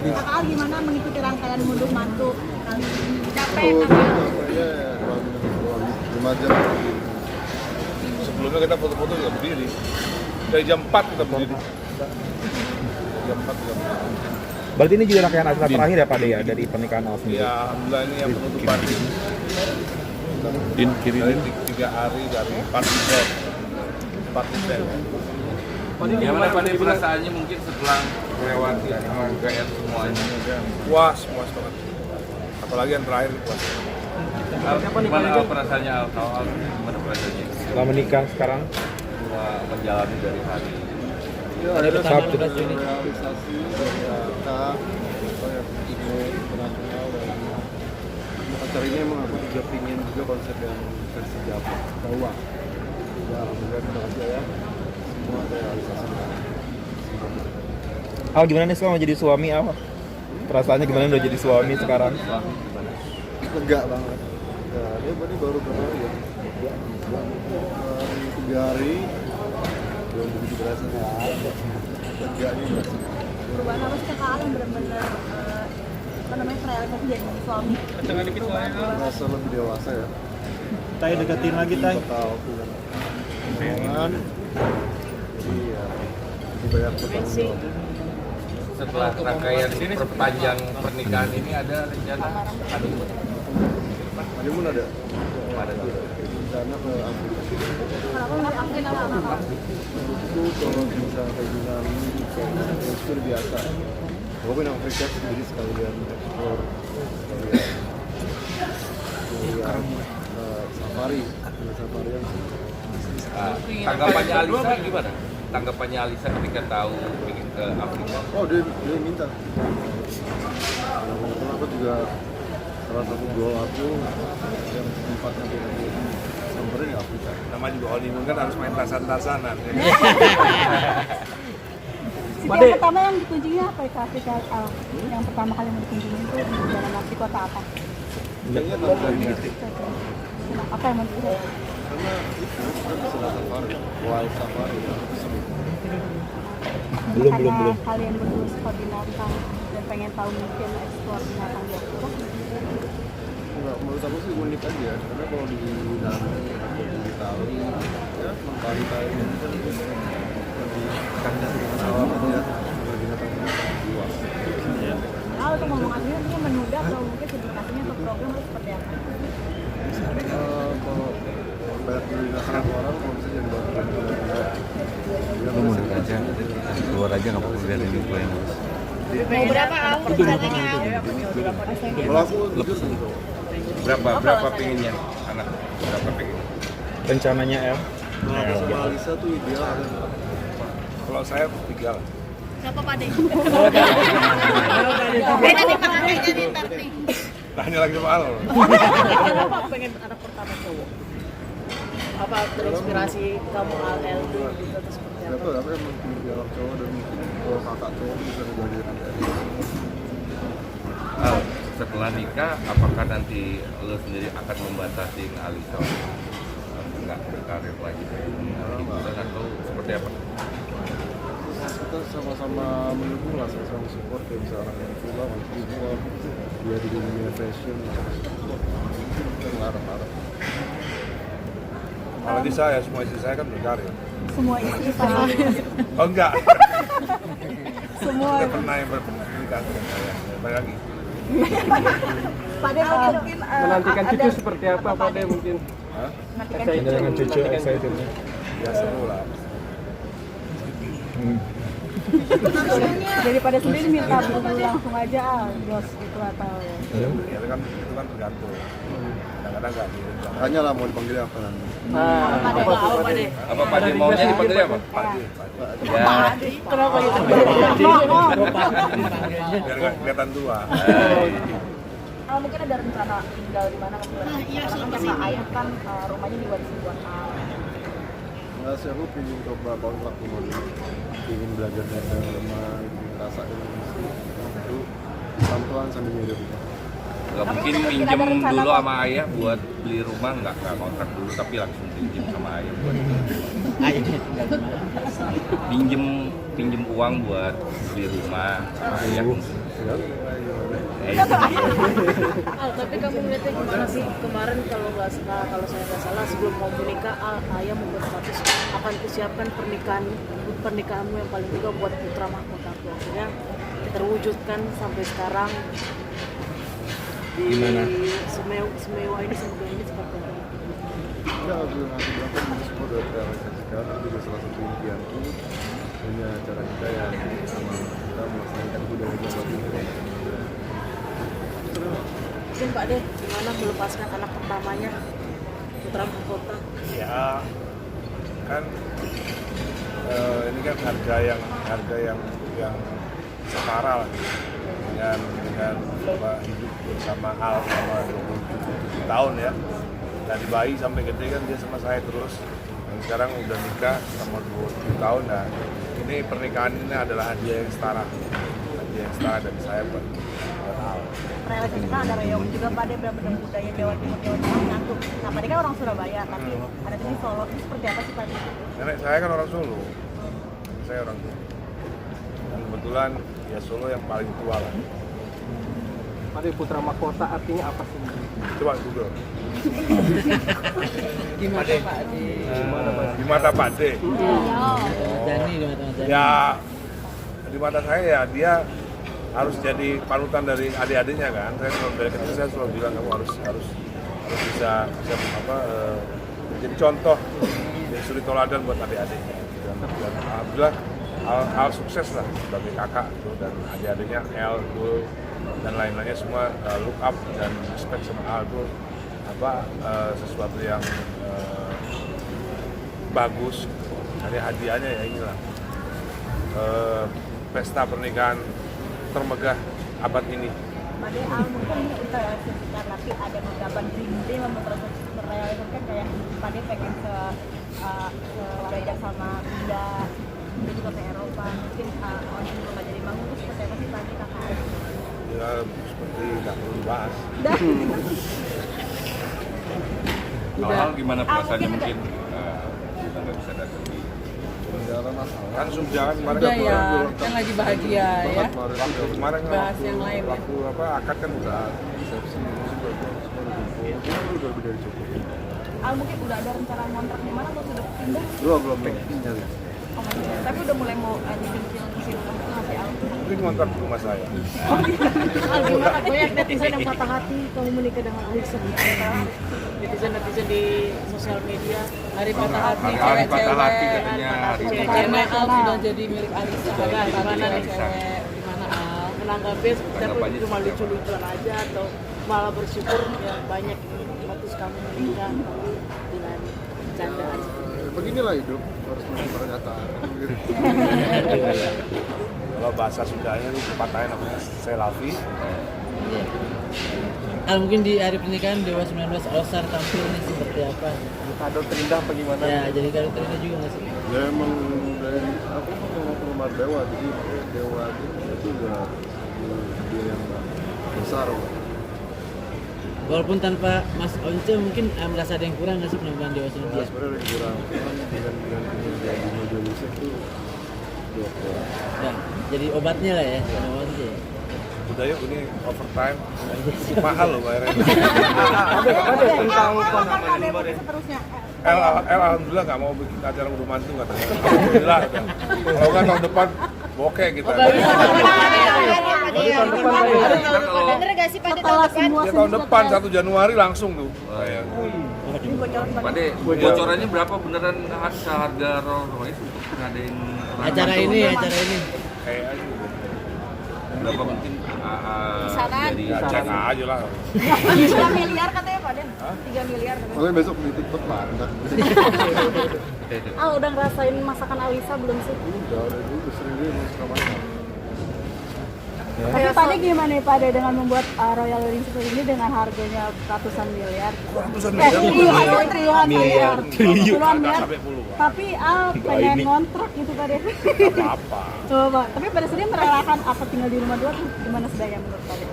Kakak gimana mengikuti rangkaian mundur mantu kali ini? Capek Itu Kakak? ya 5 jam. Sebelumnya kita foto-foto juga berdiri. Dari jam 4 kita berdiri. Jam 4 kita berdiri. Berarti ini juga rangkaian acara terakhir ya Pak De ya dari pernikahan Al sendiri? Ya, alhamdulillah ini yang penutupan. Din, kiri Dari Din. 3 hari dari party set. Party set. Gimana Pak De perasaannya mungkin setelah melewati rangkaian semuanya? Puas banget. Apalagi yang terakhir puas. Gimana perasaannya Al? Gimana perasaannya? Setelah menikah sekarang? Semua menjalani dari hari Ya, ada Sabtu. realisasi data yang internasional dan acara ini emang aku juga pingin juga konsep yang versi Jawa. Ya, alhamdulillah terima kasih ya. Semua ada realisasi. Al gimana nih sekarang jadi suami Al? Perasaannya gimana udah jadi suami sekarang? Lega banget. Ya, dia baru berapa hari ya? 3 hari. Belum begitu berasa ya. Lega nih berasa. Perubahan apa sih Kakak yang benar-benar terrealisasi jadi suami? Merasa lebih dewasa ya. Tay deketin lagi Tay. Total hubungan. Jadi ya lebih banyak bertanggung jawab. setelah rangkaian perpanjang pernikahan ini ada rencana honeymoon? Honeymoon ada? Ada tuh. Rencana ke Afrika. Kenapa milih Afrika Kakak? Itu kalau bisa kayak gini itu biasa. Walaupun Afrika sendiri sekalian eksplor, sekalian safari yang Tanggapannya Alisa gimana? Tanggapannya Alisa ketika tahu ingin ke Afrika? oh dia minta. Kebetulan aku juga salah satu goal aku yang tempatnya aku samperin ya Afrika. Nama juga honeymoon kan harus main tasan-tasanan. Ya. City yang pertama yang dikunjungi apa ya Afrika? Yang pertama kali yang dikunjungi itu di dalam Afrika kota apa? Kayaknya Tanzania. Apa yang menurut? Karena itu kita bisa lihat safari, wild safari ya. Belum. Kalian berdua suka binatang dan pengen tahu mungkin eksplor binatang di Afrika? Enggak, menurut aku sih unik aja. Karena kalau di Yunani atau di Itali, ya mentari-tari itu kan lebih kandas dengan alam aja. Kalau binatang luas. Kalau untuk ngomong aslinya mungkin menunda atau mungkin dedikasinya untuk program itu seperti apa? Kalau banyak binatang orang, kalau bisa jadi bantuan juga. Lu mundur aja, keluar aja nggak apa-apa biar ini gue yang ngurus. Mau berapa rencananya? Kalau aku jujur sih, Berapa pengennya anak? Berapa pengen? Rencananya El? kalau aku sama Alisa tuh ideal ada Kalau saya 3 lah. Siapa Pak De? Beda nih pakainya nih ntar nih. Tanya lagi sama Al. Kenapa pengen anak pertama cowok? Apa terinspirasi kamu Al gitu atau seperti nggak apa? tahu aku emang punya dialog cowok dan mungkin kalau kakak cowok bisa dijadikan dari Setelah nikah, apakah nanti lo sendiri akan membatasi Alisa nggak berkarir lagi kayak hiburan atau seperti apa? kita sama-sama mendukung lah, sama-sama support kayak misalnya orang yang film, support dia di dunia fashion, support kita ngarep-ngarep. Apalagi saya, semua istri saya kan berkarir. Semua istri saya. Oh enggak. Semua. Kita pernah yang berpendidikan dengan saya. Balik lagi. Pak De mungkin Menantikan cucu seperti apa Pak De mungkin? Hah? Dengan cucu excitednya. Ya seru lah. daripada sendiri minta buru langsung aja Jos gitu atau Ya, itu kan tergantung. Kadang-kadang nggak gitu. Tanya lah mau dipanggil apa nanti. Apa Pak De maunya dipanggil apa? Padi. Ya. Kenapa itu? Biar nggak kelihatan tua. mungkin ada rencana tinggal di mana karena kan ayah kan rumahnya di Wadi Sibuan. Nggak sih, aku pengen coba kontrak rumah dulu, pengen belajar dari rumah, pengen ngerasain itu pelan-pelan sambil nyari rumah. Nggak mungkin pinjem dulu sama ayah buat beli rumah, nggak kontrak dulu tapi langsung pinjem sama ayah buat pinjem uang buat beli rumah sama ayah. sekali. Tapi kamu ngeliatnya gimana sih kemarin kalau saya nggak salah sebelum mau menikah ayah membuat status akan kusiapkan pernikahanmu yang paling juga buat putra mahkotaku, akhirnya terwujudkan sampai sekarang di Semewa ini semoga ini seperti apa? Ya, aku bilang kan ini semua udah terrealisasikan. Itu juga salah satu impianku. Punya acara kita yang sama kita melaksanakan budaya Jawa Timur. Mungkin Pak De, gimana melepaskan anak pertamanya putra mahkota? Ya kan ini kan harga yang setara lah dengan apa, hidup bersama Al sama 27 tahun ya, dari bayi sampai gede kan dia sama saya terus, dan sekarang udah nikah sama 27 tahun. Nah ini pernikahan ini adalah hadiah yang setara dari saya buat Al. Realisasinya ada reog juga Pak De, benar-benar budaya Jawa Timur nyatu. Nah Pak De kan orang Surabaya, tapi ada di Solo. Itu seperti apa sih Pak De? Nenek saya kan orang Solo, saya orang Solo. Dan kebetulan ya Solo yang paling tua lah. Pade putra mahkota artinya apa sih? Coba Google. Gimana Pak De? Di mata Pak De. Dani di mata Dani. Ya di mata saya ya dia harus jadi panutan dari adik-adiknya kan. Saya dari kecil saya selalu bilang kamu harus bisa menjadi contoh, jadi suri toladan buat adik-adiknya. Dan alhamdulillah Al sukses lah sebagai kakak tuh, dan adik-adiknya El tuh dan lain-lainnya semua look up dan respect sama Al tuh sesuatu yang bagus. Jadi hadiahnya ya inilah pesta pernikahan termegah abad ini. Pak De, mungkin ini terrealisasikan, tapi ada beberapa dream terrealisasikan kayak Pak De pengen belajar sama Bunda, dia juga ke Eropa, mungkin orang yang belum jadi bangun itu seperti apa sih Pak De kakak? Ya seperti nggak perlu dibahas. Hal gimana perasaannya mungkin kita nggak bisa datang di Kan sudah kan kemarin Udah kan ya, kan lagi bahagia ya. waktu kemarin kan Bahas yang lain ya. waktu akad kan udah Resepsi semua udah lebih dari cukup. Mungkin udah ada rencana kontrak di mana atau sudah pindah? Belum nyari. Oh masih ada. Tapi udah mulai mau nyicil rumah itu masih Al. mungkin ngontrak di rumah saya. Gimana banyak netizen yang patah hati kamu menikah dengan Alisa? Netizen di sosial media hari patah hati Hari patah hati cewek-cewek katanya, hari karena Al sudah jadi milik Alisa. Gimana nih cewek? Gimana Al? Menanggapi tapi cuma lucu-lucuan aja atau malah bersyukur ya banyak waktu kamu menikah dengan candaan. Beginilah hidup, harus menerima kenyataan. Kalau bahasa Sundanya itu patahnya namanya selavi. Mungkin di hari pernikahan Dewa 19 All Star tampil nih seperti apa? Kado terindah apa gimana? Ya, jadi kado terindah juga nggak sih? Ya emang dari aku memang penggemar Dewa, jadi Dewa itu udah dia yang besar. Walaupun tanpa Mas Once mungkin merasa ada yang kurang nggak sih penampilan Dewa 19? Ya sebenarnya ada kurang, dengan kinerja di Mojo Yusuf tuh udah kurang. Ya, jadi obatnya lah ya, obat aja ya. Udah yuk ini overtime. Mahal loh bayarnya. Ada tentang Seterusnya. Alhamdulillah nggak mau bikin acara rumah itu katanya. Alhamdulillah. Kalau kan tahun depan bokeh kita. Bener gak sih pada tahun depan? Ya tahun depan 1 Januari langsung tuh. Pak De, bocorannya berapa beneran seharga Rolls Royce untuk ngadain Acara ini. Kayak aja. Berapa mungkin dari Ya jangan aja lah. 3 miliar katanya Pak Den. 3 miliar katanya. Makanya besok beli TikTok banget. Udah ngerasain masakan Alisa belum sih? Udah dulu sering dia suka masak. Tapi Pak De gimana nih Pak De dengan membuat Royal Wedding seperti ini dengan harganya ratusan miliar? Ratusan miliar? Triliunan miliar. Puluhan miliar. Sampai puluhan. Tapi pengen ngontrak gitu Pak De. Apa-apa. Coba, tapi pada sendiri merelakan apa tinggal di rumah dua tuh gimana sedaya menurut Pak De?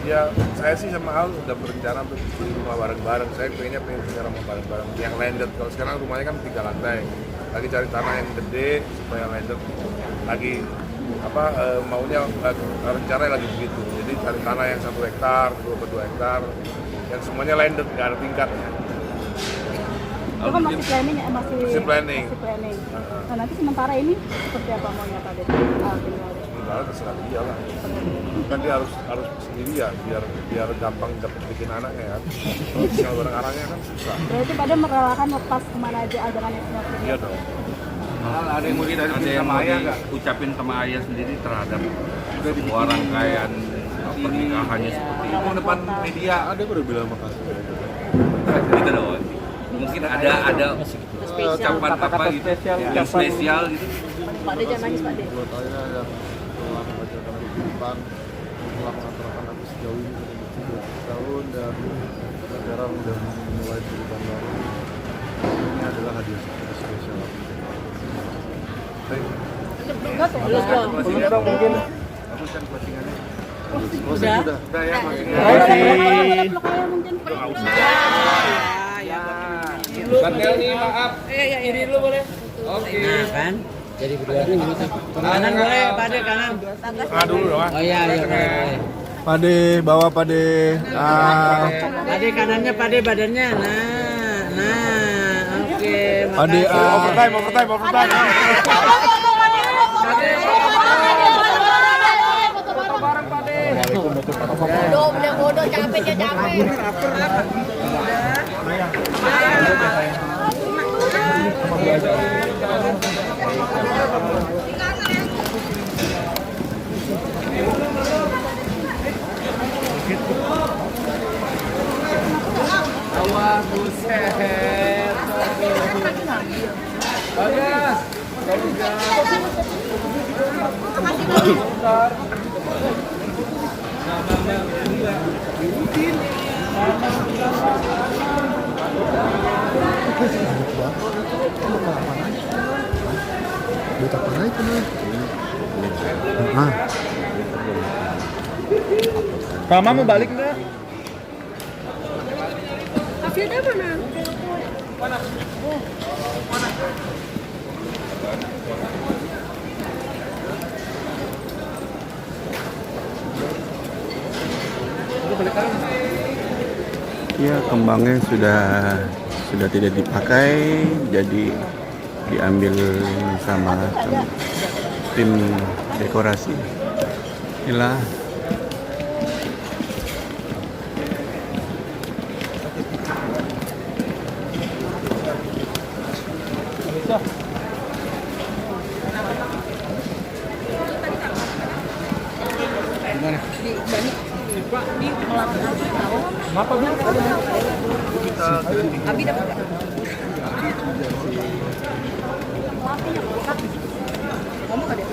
Ya saya sih sama Al udah berencana untuk beli rumah bareng-bareng. Saya pengen punya rumah bareng-bareng yang landed. Kalau sekarang rumahnya kan 3 lantai. Lagi cari tanah yang gede supaya landed. Lagi maunya rencananya lagi begitu. Jadi cari tanah yang 1 hektar, 2 hektar, yang semuanya landed, nggak ada tingkatnya. Itu kan masih planning ya, Masih planning. Nah nanti sementara ini seperti apa maunya Pak Dede? Sementara terserah dia lah. Kan dia harus sendirian biar gampang dapat bikin anaknya kan. Kalau tinggal bareng-barengnya kan susah. Berarti pada merelakan lepas kemana aja dengan yang Iya dong. Ada yang mau diucapin sama ayah sendiri terhadap semua rangkaian pernikahannya seperti ini. Ngomong depan media, ada baru bilang makasih. Gitu doang. Mungkin ada ucapan apa gitu yang spesial gitu. Pak De jangan nangis Pak De. Buat saya yang telah membacakan kehidupan, telah mengantarkan aku sejauh ini sudah 2 tahun dan sekarang udah memulai kehidupan baru. Ini adalah hadiah spesial. Terus dong. Mungkin. Aku kan closingannya. Udah. Udah ya, mungkin. Batel nih, maaf. Ini dulu boleh. Oke. Nah kan, jadi berdua dulu tuh. Kanan boleh, Pak De kanan. Dulu dong. Oh iya, boleh. Pade, bawa Pade. Pak De kanannya, Pak De badannya. Nah, oke. Pade, Overtime. Bodoh, capek dia capek. Awas, buset. Bagas. Buat apa lagi nih? Mama mau balik nggak? Ya, kembangnya sudah tidak dipakai, jadi diambil sama tim dekorasi. Inilah Abi dapat nggak? Kamu nggak deh?